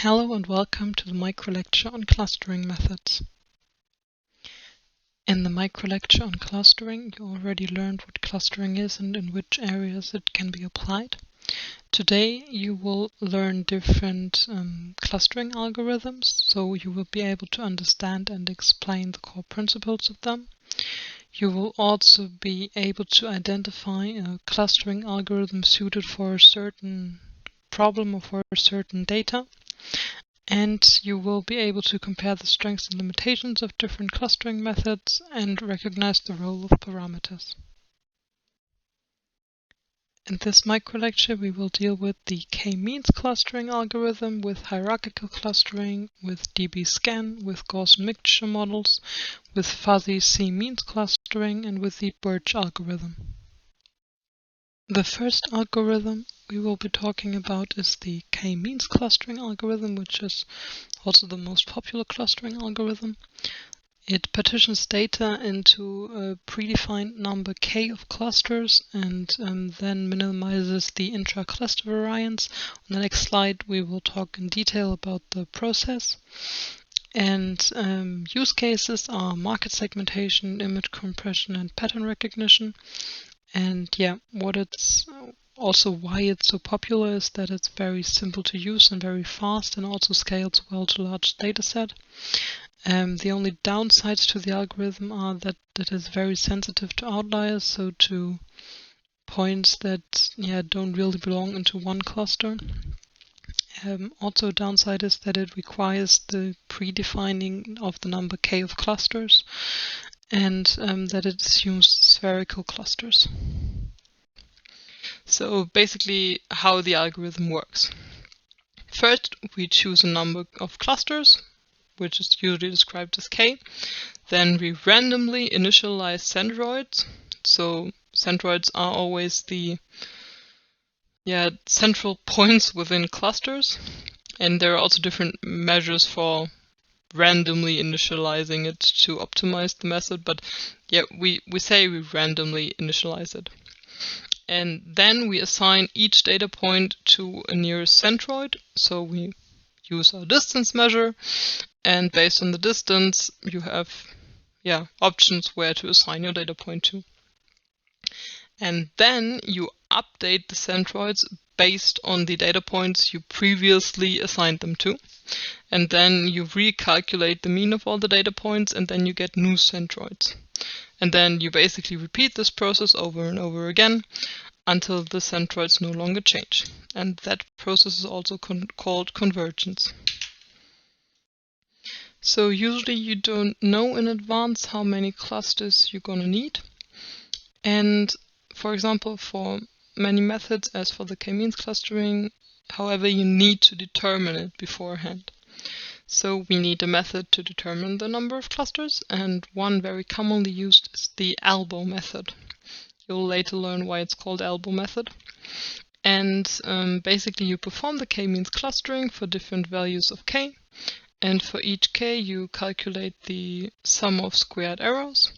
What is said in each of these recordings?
Hello and welcome to the micro-lecture on clustering methods. In the micro-lecture on clustering, you already learned what clustering is and in which areas it can be applied. Today you will learn different clustering algorithms, so you will be able to understand and explain the core principles of them. You will also be able to identify a clustering algorithm suited for a certain problem or for a certain data. And you will be able to compare the strengths and limitations of different clustering methods and recognize the role of parameters. In this micro-lecture, we will deal with the k-means clustering algorithm, with hierarchical clustering, with DBSCAN, with Gaussian Mixture Models, with fuzzy c-means clustering, and with the BIRCH algorithm. The first algorithm we will be talking about is the k-means clustering algorithm, which is also the most popular clustering algorithm. It partitions data into a predefined number k of clusters and then minimizes the intra-cluster variance. On the next slide we will talk in detail about the process. And use cases are market segmentation, image compression, and pattern recognition. And yeah, why it's so popular is that it's very simple to use and very fast, and also scales well to large dataset. The only downsides to the algorithm are that it is very sensitive to outliers, so to points that don't really belong into one cluster. Also a downside is that it requires the predefining of the number k of clusters, and that it assumes spherical clusters. So basically how the algorithm works. First, we choose a number of clusters, which is usually described as k. Then we randomly initialize centroids. So centroids are always the central points within clusters. And there are also different measures for randomly initializing it to optimize the method, but we say we randomly initialize it. And then we assign each data point to a nearest centroid. So we use our distance measure, and based on the distance you have options where to assign your data point to. And then you update the centroids based on the data points you previously assigned them to. And then you recalculate the mean of all the data points, and then you get new centroids. And then you basically repeat this process over and over again until the centroids no longer change. And that process is also called convergence. So usually you don't know in advance how many clusters you're going to need. And for example, for many methods, as for the k-means clustering, however, you need to determine it beforehand. So we need a method to determine the number of clusters, and one very commonly used is the elbow method. You'll later learn why it's called elbow method. And basically you perform the k-means clustering for different values of k, and for each k you calculate the sum of squared errors.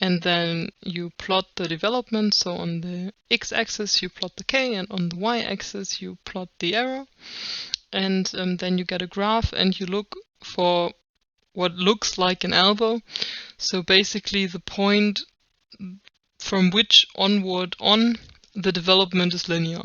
And then you plot the development, so on the x-axis you plot the k, and on the y-axis you plot the error. And then you get a graph, and you look for what looks like an elbow. So basically the point from which onward the development is linear.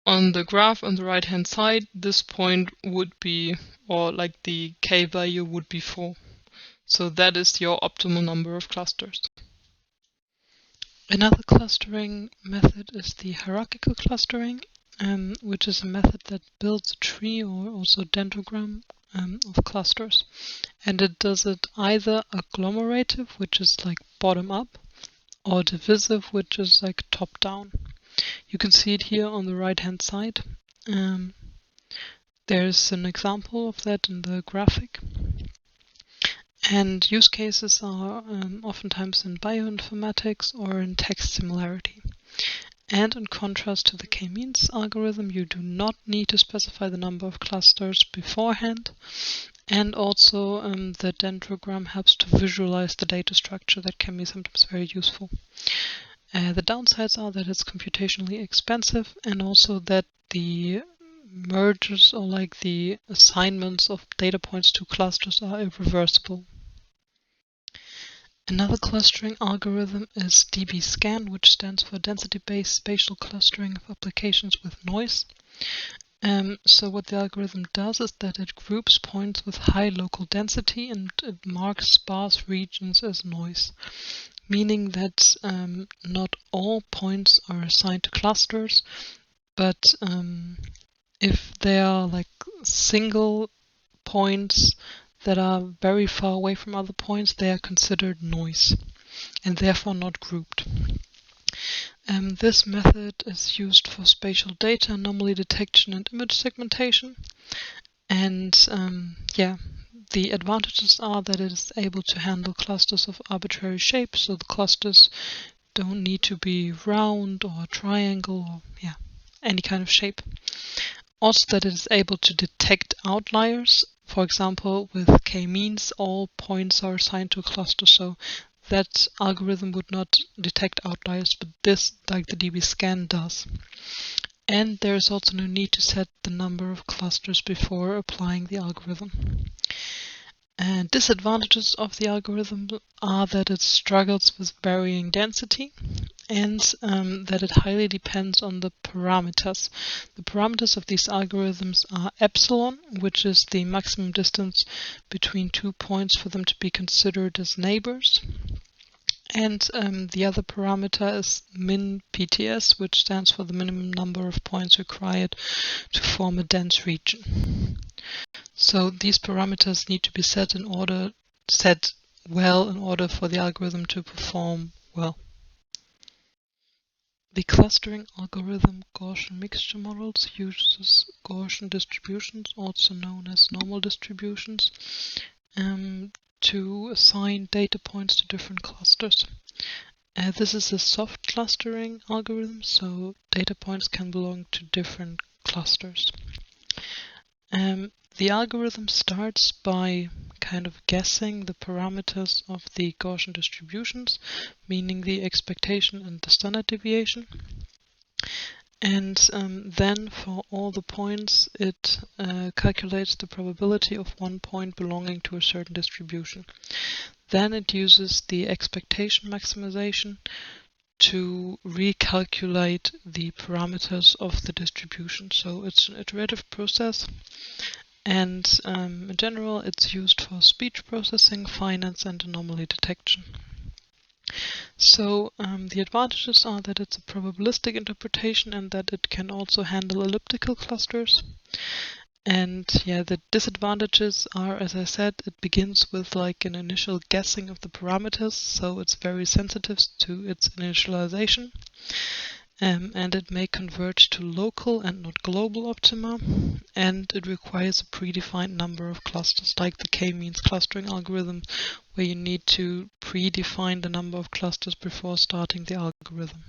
On the graph on the right hand side, this point would be, or like the k value would be 4. So that is your optimal number of clusters. Another clustering method is the hierarchical clustering, which is a method that builds a tree or also dendrogram of clusters. And it does it either agglomerative, which is like bottom up, or divisive, which is like top down. You can see it here on the right hand side. There's an example of that in the graphic. And use cases are oftentimes in bioinformatics or in text similarity. And in contrast to the k-means algorithm, you do not need to specify the number of clusters beforehand. And also the dendrogram helps to visualize the data structure. That can be sometimes very useful. The downsides are that it's computationally expensive, and also that the mergers or like the assignments of data points to clusters are irreversible. Another clustering algorithm is DBSCAN, which stands for density-based spatial clustering of applications with noise. So what the algorithm does is that it groups points with high local density and it marks sparse regions as noise, meaning that not all points are assigned to clusters, but if they are like single points that are very far away from other points, they are considered noise and therefore not grouped. This method is used for spatial data, anomaly detection, and image segmentation. And the advantages are that it is able to handle clusters of arbitrary shapes, so the clusters don't need to be round or triangle or any kind of shape. Also that it is able to detect outliers. For example, with k-means, all points are assigned to a cluster, so that algorithm would not detect outliers, but this, like the DBSCAN, does. And there is also no need to set the number of clusters before applying the algorithm. And disadvantages of the algorithm are that it struggles with varying density and that it highly depends on the parameters. The parameters of these algorithms are epsilon, which is the maximum distance between 2 points for them to be considered as neighbors. And the other parameter is min PTS, which stands for the minimum number of points required to form a dense region. So these parameters need to be set well in order for the algorithm to perform well. The clustering algorithm Gaussian Mixture Models uses Gaussian distributions, also known as normal distributions, to assign data points to different clusters. This is a soft clustering algorithm, so data points can belong to different clusters. The algorithm starts by kind of guessing the parameters of the Gaussian distributions, meaning the expectation and the standard deviation. And then for all the points, it calculates the probability of one point belonging to a certain distribution. Then it uses the expectation maximization to recalculate the parameters of the distribution. So it's an iterative process. And in general, it's used for speech processing, finance, and anomaly detection. So the advantages are that it's a probabilistic interpretation and that it can also handle elliptical clusters. And the disadvantages are, as I said, it begins with like an initial guessing of the parameters, so it's very sensitive to its initialization. And it may converge to local and not global optima, and it requires a predefined number of clusters, like the k-means clustering algorithm, where you need to predefine the number of clusters before starting the algorithm.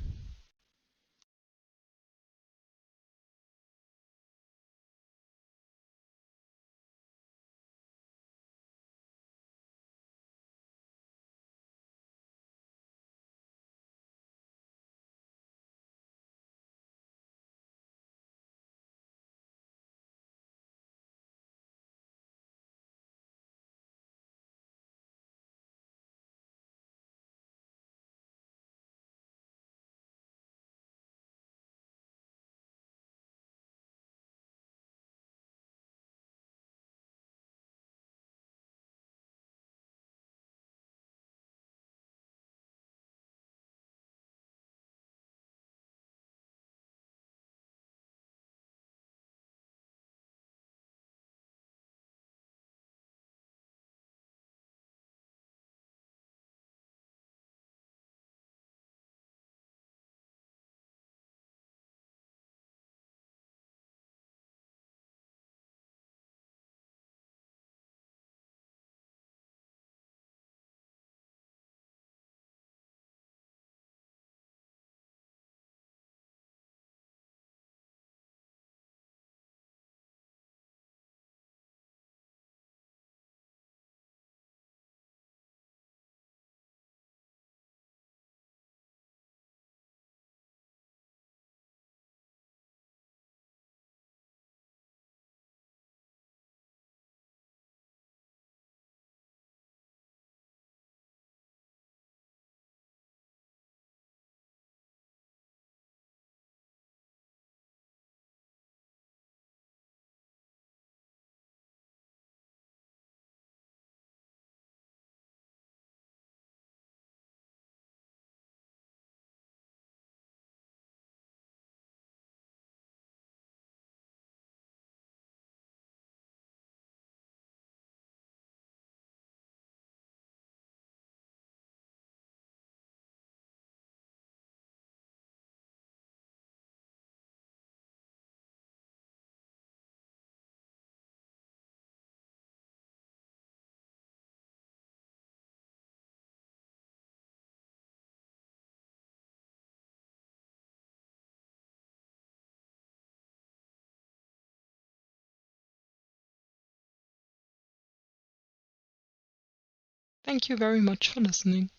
Thank you very much for listening.